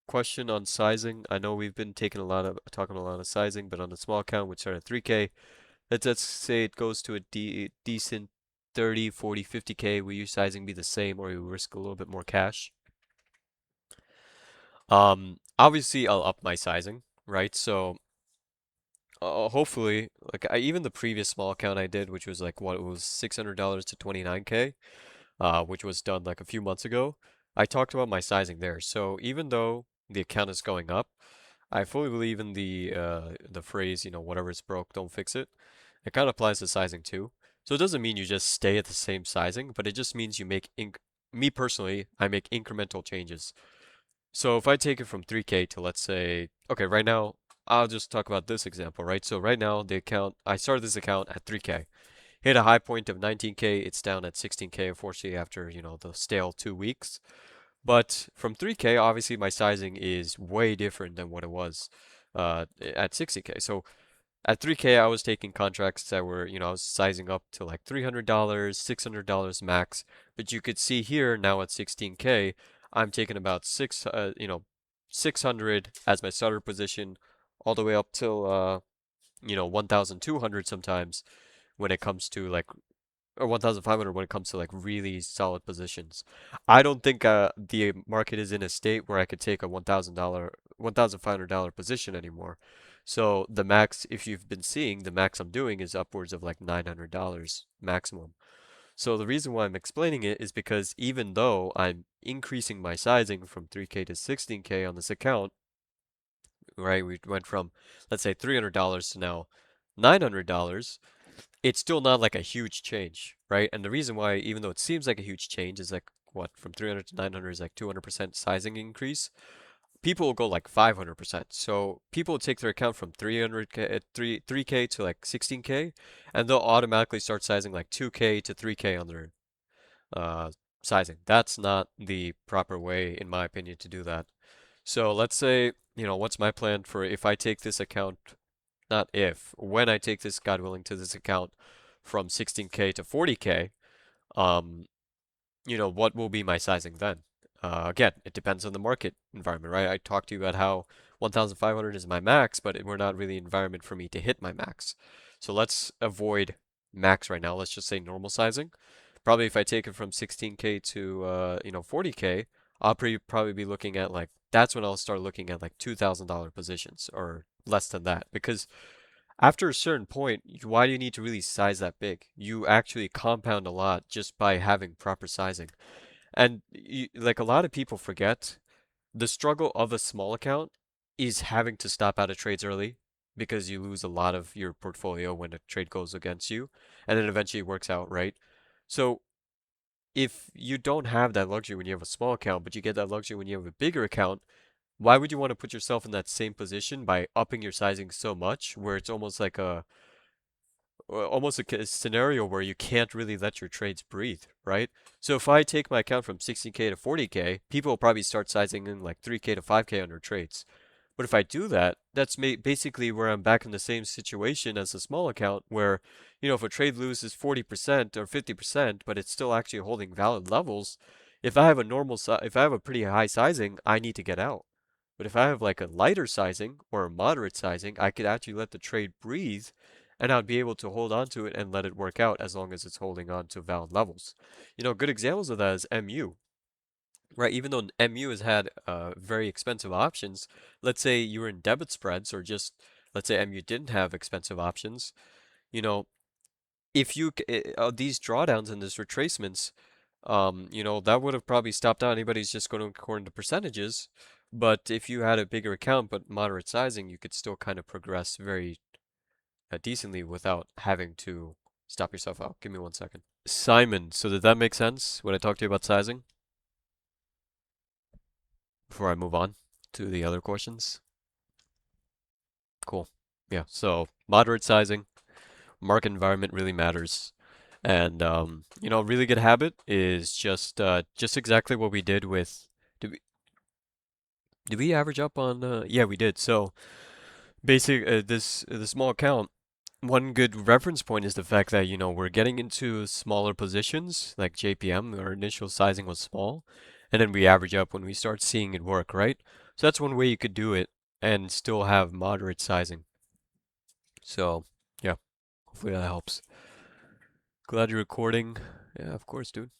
question on sizing. I know we've been talking a lot of sizing, but on the small account, which start at 3K, let's say it goes to a decent 30, 40, 50K. Will your sizing be the same, or you risk a little bit more cash? Obviously, I'll up my sizing, right? So hopefully, like even the previous small account I did, which was like what it was $600 to 29K, which was done like a few months ago. I talked about my sizing there. So even though the account is going up, I fully believe in the phrase, whatever's broke, don't fix it. It kind of applies to sizing too. So it doesn't mean you just stay at the same sizing, but it just means you make inc me personally, I make incremental changes. So if I take it from 3K to let's say, okay, right now, I'll just talk about this example, right? So right now, I started this account at 3K. Hit a high point of 19K, it's down at 16K, unfortunately, after, the stale 2 weeks. But from 3K, obviously, my sizing is way different than what it was at 60K. So at 3K, I was taking contracts that were, I was sizing up to like $300, $600 max. But you could see here now at 16K, I'm taking about 600 as my starter position, all the way up till 1,200 sometimes when it comes to like or 1,500 when it comes to like really solid positions. I don't think the market is in a state where I could take a $1,500 position anymore. So the max, if you've been seeing, the max I'm doing is upwards of like $900 maximum. So the reason why I'm explaining it is because even though I'm increasing my sizing from 3K to 16K on this account, right? We went from, let's say, $300 to now $900. It's still not like a huge change, right? And the reason why, even though it seems like a huge change, is like what, from 300 to 900 is like 200% sizing increase. People will go like 500%. So people will take their account from 300K, 3K to like 16K, and they'll automatically start sizing like 2K to 3K on their uh, sizing. That's not the proper way, in my opinion, to do that. So let's say, what's my plan for if I take this account, not if, when I take this, God willing, to this account from 16K to 40K, um, what will be my sizing then? Again, it depends on the market environment, right? I talked to you about how 1,500 is my max, but we're not really an environment for me to hit my max. So let's avoid max right now. Let's just say normal sizing. Probably if I take it from 16K to 40K, I'll probably be looking at like that's when I'll start looking at like $2,000 positions or less than that because after a certain point, why do you need to really size that big? You actually compound a lot just by having proper sizing. And like a lot of people forget, the struggle of a small account is having to stop out of trades early because you lose a lot of your portfolio when a trade goes against you, and then eventually it works out, right? So if you don't have that luxury when you have a small account, but you get that luxury when you have a bigger account, why would you want to put yourself in that same position by upping your sizing so much where it's almost like a scenario where you can't really let your trades breathe, right? So if I take my account from 60K to 40K, people will probably start sizing in like 3K to 5K under trades. But if I do that, that's basically where I'm back in the same situation as a small account where, if a trade loses 40% or 50%, but it's still actually holding valid levels, if I have a pretty high sizing, I need to get out. But if I have like a lighter sizing or a moderate sizing, I could actually let the trade breathe and I'd be able to hold on to it and let it work out as long as it's holding on to valid levels. Good examples of that is MU, right? Even though MU has had very expensive options, let's say you were in debit spreads or just let's say MU didn't have expensive options, you know, if these drawdowns and these retracements, that would have probably stopped out. Anybody's just going according to percentages. But if you had a bigger account but moderate sizing, you could still kind of progress very decently without having to stop yourself out. Give me 1 second. Simon, so did that make sense when I talked to you about sizing before I move on to the other questions? Cool. Yeah, so moderate sizing, market environment really matters. And really good habit is just exactly what we did with did we did we average up on yeah, we did. So basic this the small account. One good reference point is the fact that, we're getting into smaller positions, like JPM, our initial sizing was small, and then we average up when we start seeing it work, right? So that's one way you could do it and still have moderate sizing. So, yeah, hopefully that helps. Glad you're recording. Yeah, of course, dude.